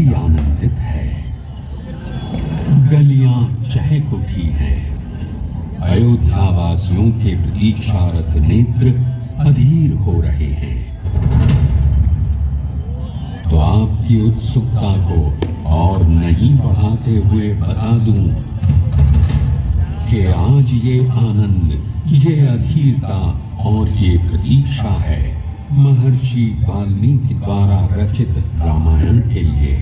धरती आनंदित है, गलियां चहक उठी हैं, अयोध्या वासियों के प्रतीक्षारत नेत्र अधीर हो रहे हैं। तो आपकी उत्सुकता को और नहीं बढ़ाते हुए बता दूं कि आज ये आनंद, ये अधीरता और ये प्रतीक्षा है महर्षि वाल्मीकि द्वारा रचित रामायण के लिए,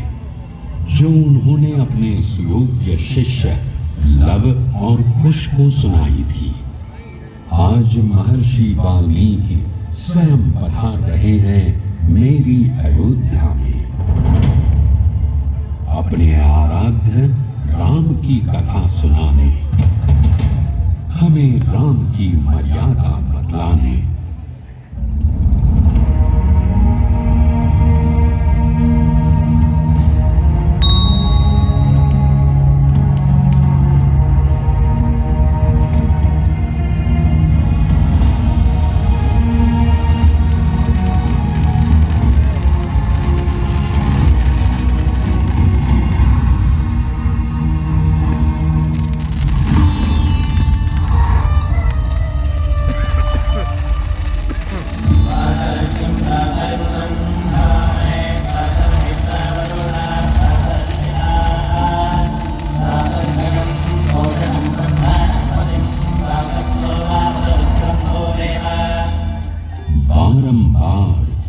जो उन्होंने अपने सुयोग्य शिष्य लव और कुश को सुनाई थी। आज महर्षि वाल्मीकि स्वयं पधार रहे हैं मेरी अयोध्या में, अपने आराध्य राम की कथा सुनाने, हमें राम की मर्यादा बतलाने।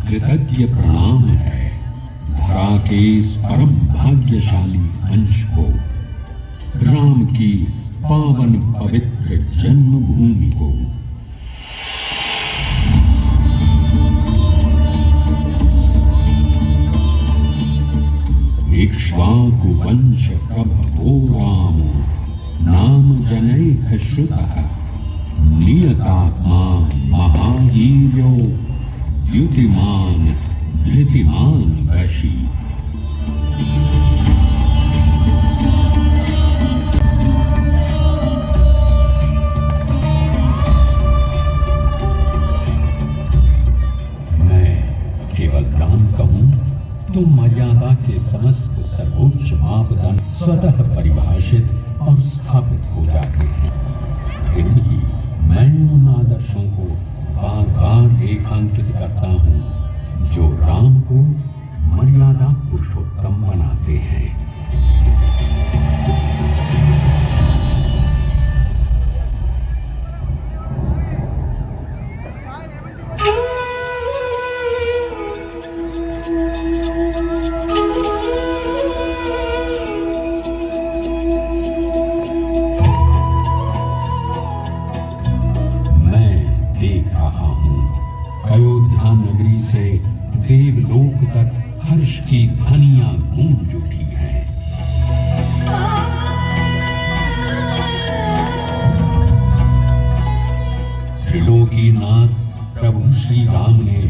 कृतज्ञ प्रणाम है धरा के इस परम भाग्यशाली अंश को, राम की पावन पवित्र जन्मभूमि को। इक्ष्वाकु वंश प्रभवो रामो नाम जनैः श्रुतः, नियतात्मा महावीर्यो द्युतिमान धृतिमान वशी। मैं केवल राम कहूं तो मर्यादा के समस्त सर्वोच्च मापदंड स्वतः परिभाषित और स्थापित हो जाते हैं। फिर भी मैं उन आदर्शों को बार बार रेखांकित करता हूं जो राम को मर्यादा पुरुषोत्तम बनाते हैं। अयोध्या नगरी से देवलोक तक हर्ष की ध्वनियां गूंज उठी हैं। त्रिलोकीनाथ प्रभु श्री राम ने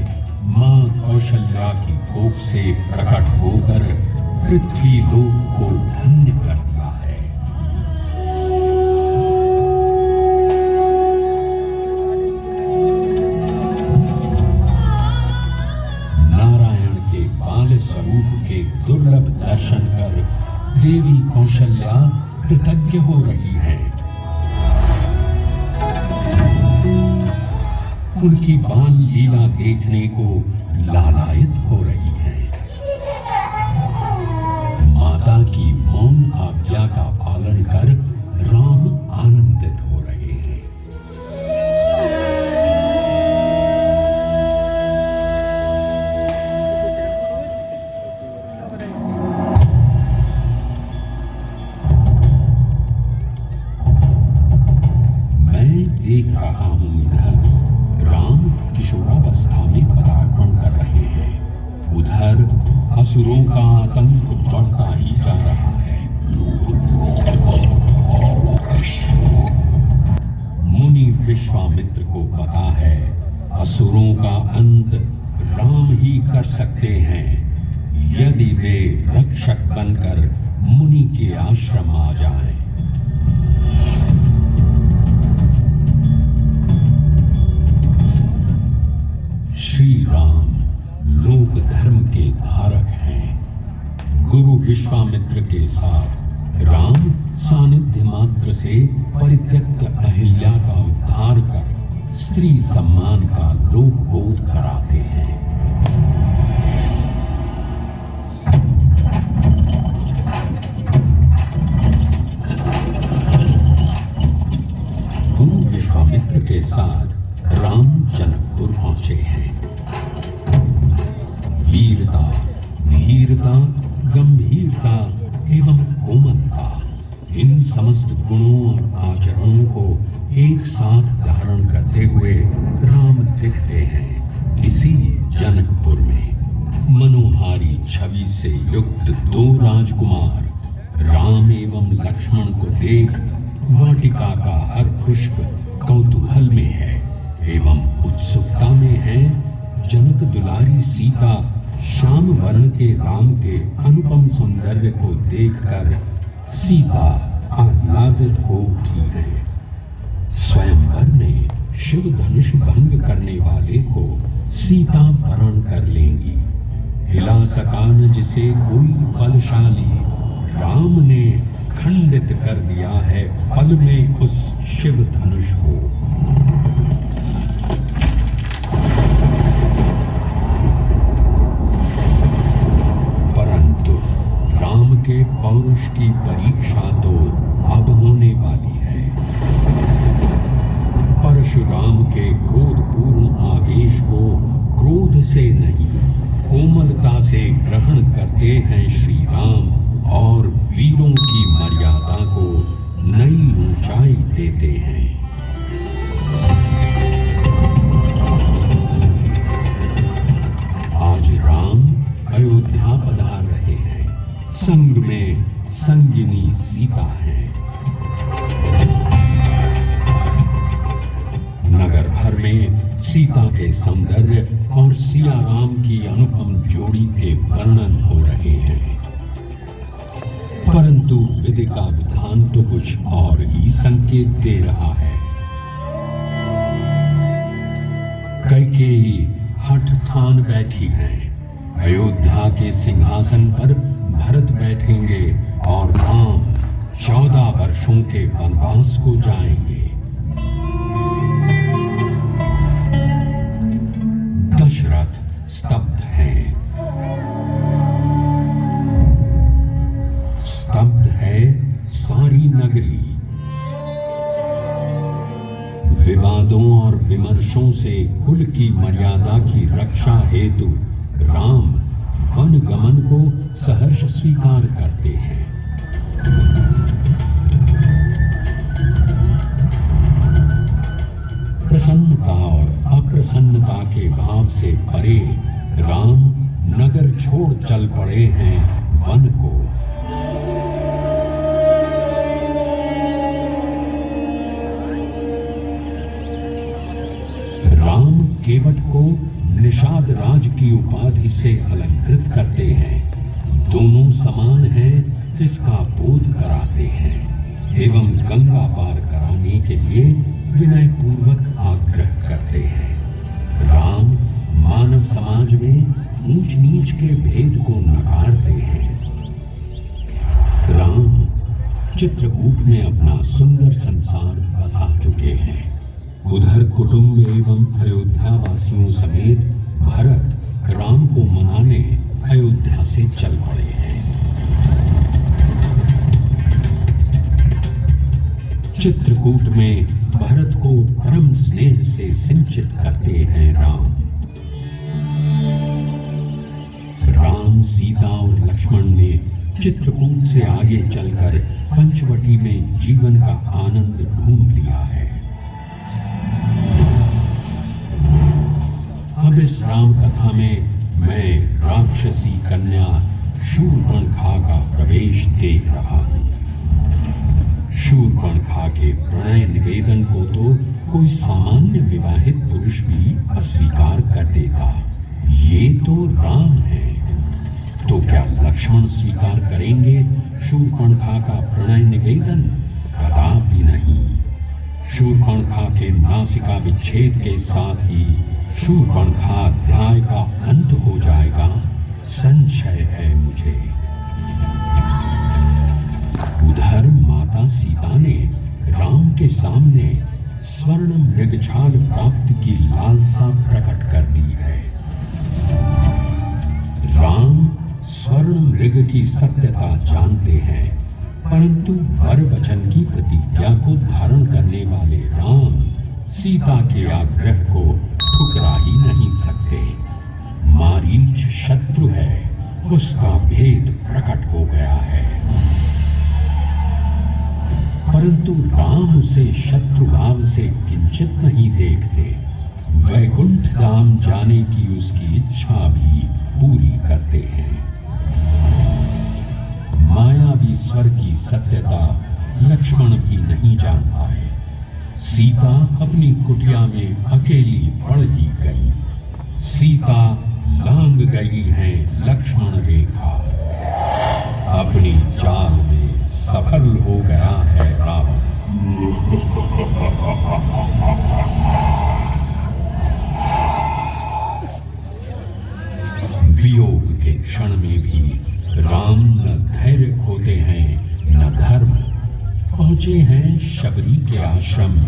मां कौशल्या की कोख से प्रकट होकर पृथ्वी लोक को धन्य कर दिया है। स्वरूप के दुर्लभ दर्शन कर देवी कौशल्या कृतज्ञ हो रही हैं। उनकी बाल लीला देखने को लालायित हो रही हैं। माता की मौन आज्ञा का पालन कर राम आनंदित हो रहे हैं। देख रहा हूं इधर राम किशोरावस्था में पदार्पण कर रहे हैं, उधर गुरु विश्वामित्र के साथ राम सानिध्य मात्र से परित्यक्त अहिल्या का उद्धार कर स्त्री सम्मान का लोकबोध कराते हैं। गुरु विश्वामित्र के साथ राम जनकपुर पहुंचे हैं। वीरता, धीरता, गंभीरता एवं कोमलता, इन समस्त गुणों और आचरणों को एक साथ धारण करते हुए राम दिखते हैं इसी जनकपुर में। मनोहारी छवि से युक्त दो राजकुमार राम एवं लक्ष्मण को देख वाटिका का हर पुष्प कौतूहल में है एवं उत्सुकता में है। जनक दुलारी सीता श्याम वर्ण के राम के अनुपम सौंदर्य को देखकर सीता आह्लादित हो उठी है। स्वयंवर में शिव धनुष भंग करने वाले को सीता वरण कर लेंगी। हिला सका न जिसे कोई बलशाली, राम ने खंडित कर दिया है पल में उस शिव धनुष को। परंतु राम के पौरुष की परीक्षा तो अब होने वाली है। परशुराम के क्रोधपूर्ण आवेश को क्रोध से नहीं, कोमलता से ग्रहण करते हैं श्री राम और वीरों की मर्यादा को नई ऊंचाई देते हैं। आज राम अयोध्या पधार रहे हैं। संग में संगिनी सीता है। नगर भर में सीता के सौंदर्य और सिया राम की अनुपम जोड़ी के वर्णन हो रहे हैं। परंतु विधि का विधान तो कुछ और ही संकेत दे रहा है। कैकेयी हठ ठान बैठी है। अयोध्या के सिंहासन पर भरत बैठेंगे और राम 14 वर्षों के वनवास को जाएंगे। दशरथ स्तब्ध हैं। स्तब्ध है सारी नगरी। विवादों और विमर्शों से कुल की मर्यादा की रक्षा हेतु राम वन गमन को सहर्ष स्वीकार करते हैं। प्रसन्नता और अप्रसन्नता के भाव से परे राम नगर छोड़ चल पड़े हैं वन को। राम केवट को निषाद राज की उपाधि से अलंकृत करते हैं। दोनों समान हैं इसका बोध कराते हैं एवं गंगा पार कराने के लिए विनय पूर्वक आग्रह करते हैं। राम मानव समाज में ऊंच नीच के भेद को नकारते हैं। राम चित्रकूट में अपना सुंदर संसार बसा चुके हैं। उधर कुटुंब एवं अयोध्या वासियों समेत भरत राम को मनाने अयोध्या से चल पड़े हैं। चित्रकूट में भरत को परम स्नेह से सिंचित करते हैं राम। राम, सीता और लक्ष्मण ने चित्रकूट से आगे चलकर पंचवटी में जीवन का आनंद ढूंढ लिया है। अब इस राम कथा में मैं राक्षसी कन्या शूर्पणखा का प्रवेश देख रहा हूं। शूर्पणखा के प्रणय निवेदन को तो कोई सामान्य विवाहित पुरुष भी अस्वीकार कर देता। ये तो राम है, तो क्या लक्ष्मण स्वीकार करेंगे शूर्पणखा का प्रणय निवेदन? कदापि नहीं। शूर्पणखा के नासिका विच्छेद के साथ ही शूर्पणखा अध्याय का अंत हो जाएगा, संशय है मुझे। स्वर्ण मृगछाल प्राप्ति की लालसा प्रकट कर दी है। राम स्वर्ण मृग की सत्यता जानते हैं, परंतु वर वचन की प्रतिज्ञा को धारण करने वाले राम सीता के आग्रह को ठुकरा ही नहीं सकते। मारीच शत्रु है, उसका भेद प्रकट हो गया है, परंतु राम उसे शत्रुभाव से किंचित नहीं देखते। वैकुंठ धाम जाने की उसकी इच्छा भी पूरी करते हैं। मायावी स्वर की सत्यता लक्ष्मण भी नहीं जान पाए। सीता अपनी कुटिया में अकेली पड़ ही गई। सीता लांग गई है लक्ष्मण रेखा। अपनी चाल में सफल हो गया है रावण। वियोग के क्षण में भी राम न धैर्य खोते हैं न धर्म। पहुंचे हैं शबरी के आश्रम।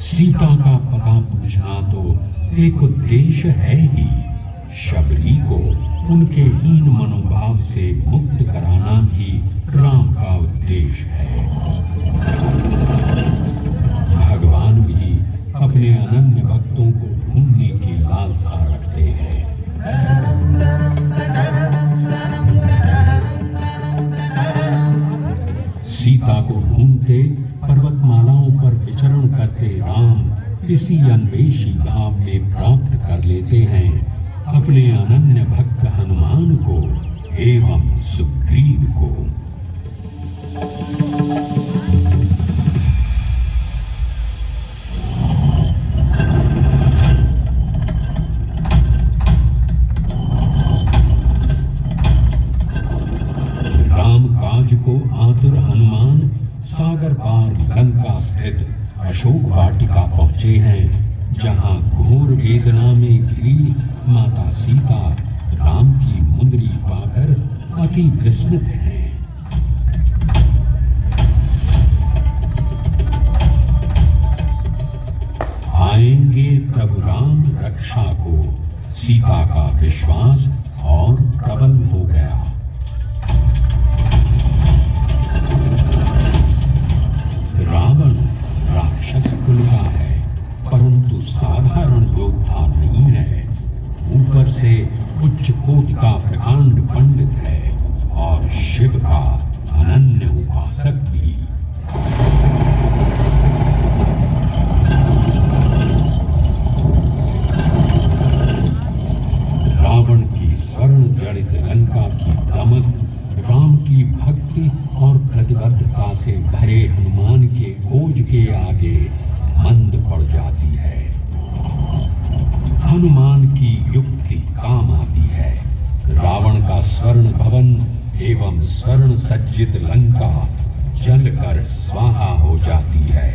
सीता का पता पूछना तो एक उद्देश्य है ही। शबरी को उनके हीन मनोभाव से मुक्त कराना भी राम का उद्देश्य है। भगवान भी अपने अनन्य भक्तों को ढूंढने की लालसा रखते हैं। सीता को ढूंढते पर्वतमालाओं पर विचरण करते राम इसी अन्वेषी भाव में प्राप्त कर लेते हैं अपने अनन्य भक्त हनुमान को एवं सुग्रीव को। राम काज को आतुर हनुमान सागर पार लंका स्थित अशोक वाटिका पहुंचे हैं, जहां घोर वेदना में घिरी माता सीता राम की मुंदरी पाकर अति विस्मित हैं। आएंगे प्रभु राम रक्षा को, सीता का विश्वास और प्रबल हो गया। रावण राक्षस कुल का है, परंतु साधारण योद्धा नहीं है। ऊपर से उच्च कोटि का प्रकांड पंडित है और शिव का अनन्य उपासक भी। रावण की स्वर्ण जड़ित लंका की दमक राम की भक्ति और प्रतिबद्धता से भरे हनुमान के ओज के आगे मंद पड़ जाती है। हनुमान की युक्ति काम आती है। रावण का स्वर्ण भवन एवं स्वर्ण सज्जित लंका जलकर स्वाहा हो जाती है।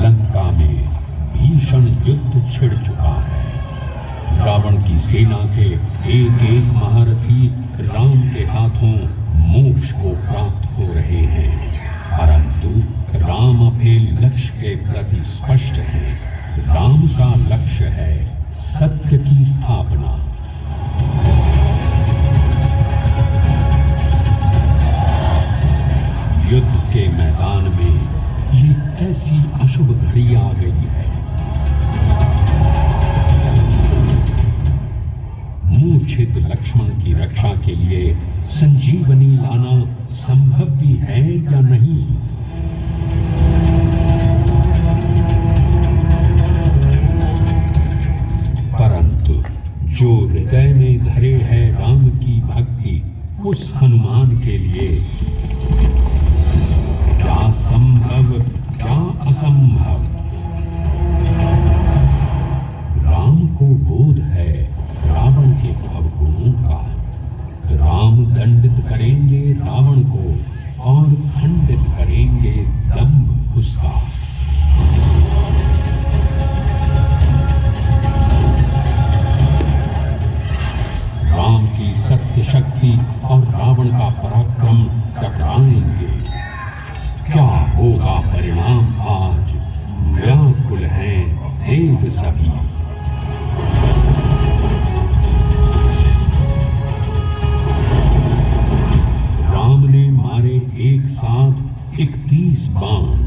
लंका में भीषण युद्ध छिड़ चुका है। रावण की सेना के एक एक महारथी राम के हाथों मोक्ष को प्राप्त हो रहे हैं, परंतु राम अपने लक्ष्य के प्रति स्पष्ट हैं। राम का लक्ष्य है सत्य की स्थापना। युद्ध के मैदान में ये ऐसी अशुभ घड़ी आ गई है। मूर्छित लक्ष्मण की रक्षा के लिए संजीवनी लाना संभव भी है या नहीं? परंतु जो हृदय में धरे है राम की भक्ति, उस हनुमान के लिए क्या संभव क्या असंभव। राम को बोध है रावण के अवगुणों का। राम दंडित करेंगे रावण को और खंडित करेंगे दंभ उसका। राम की सत्य शक्ति और रावण वेद सभी। राम ने मारे एक साथ 31 बाण।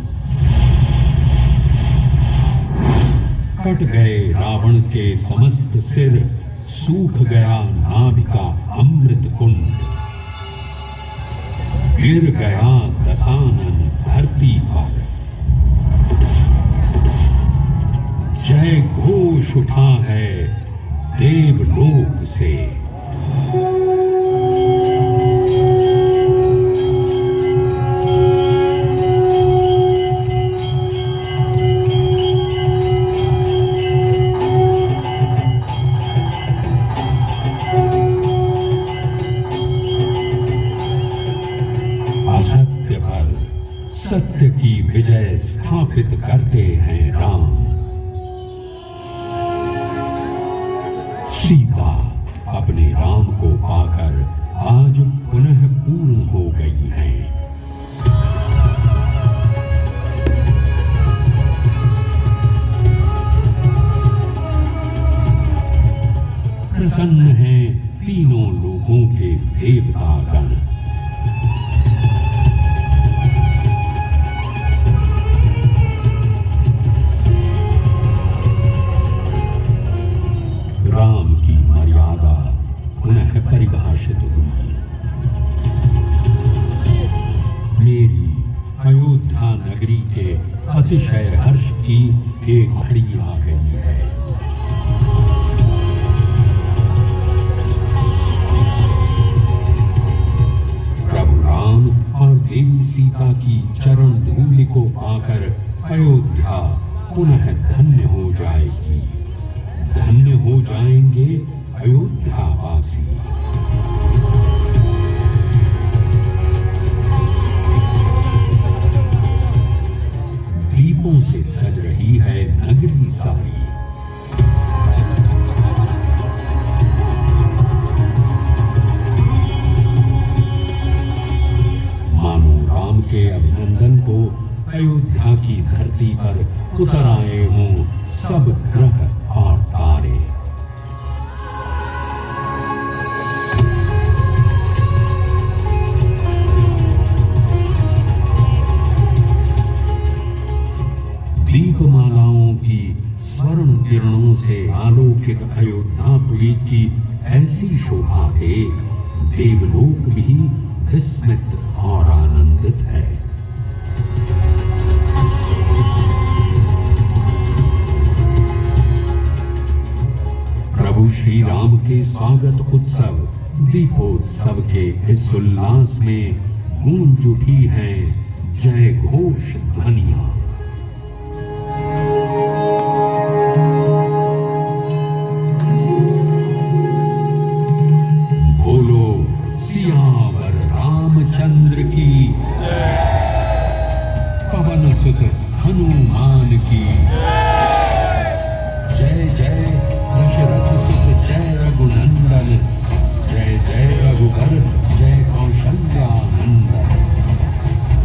कट गए रावण के समस्त सिर, सूख गया नाभि का अमृत कुंड। गिर गया दशानन धरती पर। जय घोष उठा है देवलोक से। असत्य पर सत्य की विजय स्थापित करते हैं राम। सीता अपने राम को पाकर आज पुनः पूर्ण हो गई है। प्रसन्न हैं तीनों लोगों के देवतागण। राम की मर्यादा पुनः परिभाषित हुई। मेरी अयोध्या नगरी के अतिशय हर्ष की एक घड़ी आ गई है। प्रभु राम और देवी सीता की चरण धूलि को पाकर अयोध्या पुनः धन्य हो जाएगी। धन्य हो जाएंगे अयोध्यावासी। दीपों से सज रही है नगरी सारी। मानो राम के अभिनंदन को अयोध्या की धरती पर उतर आए हों सब ग्रह और तारे। दीपमालाओं की स्वर्ण किरणों से आलोकित अयोध्यापुरी की ऐसी शोभा देख देवलोक भी विस्मित और आनंदित है। प्रभु श्री राम के स्वागत उत्सव दीपोत्सव के इस उल्लास में गूंज उठी है जय घोष ध्वनियां। बोलो सियावर रामचंद्र की जय। पवन सुत हनुमान की जय। जय दशरथ सुत जय रघुनंदन। जय जय रघुवर जय कौशल्या नंदन।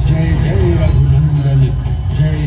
जय जय रघुनंदन जय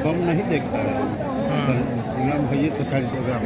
कम नहीं देखता है, इमाम भैया तो खरीदेगा।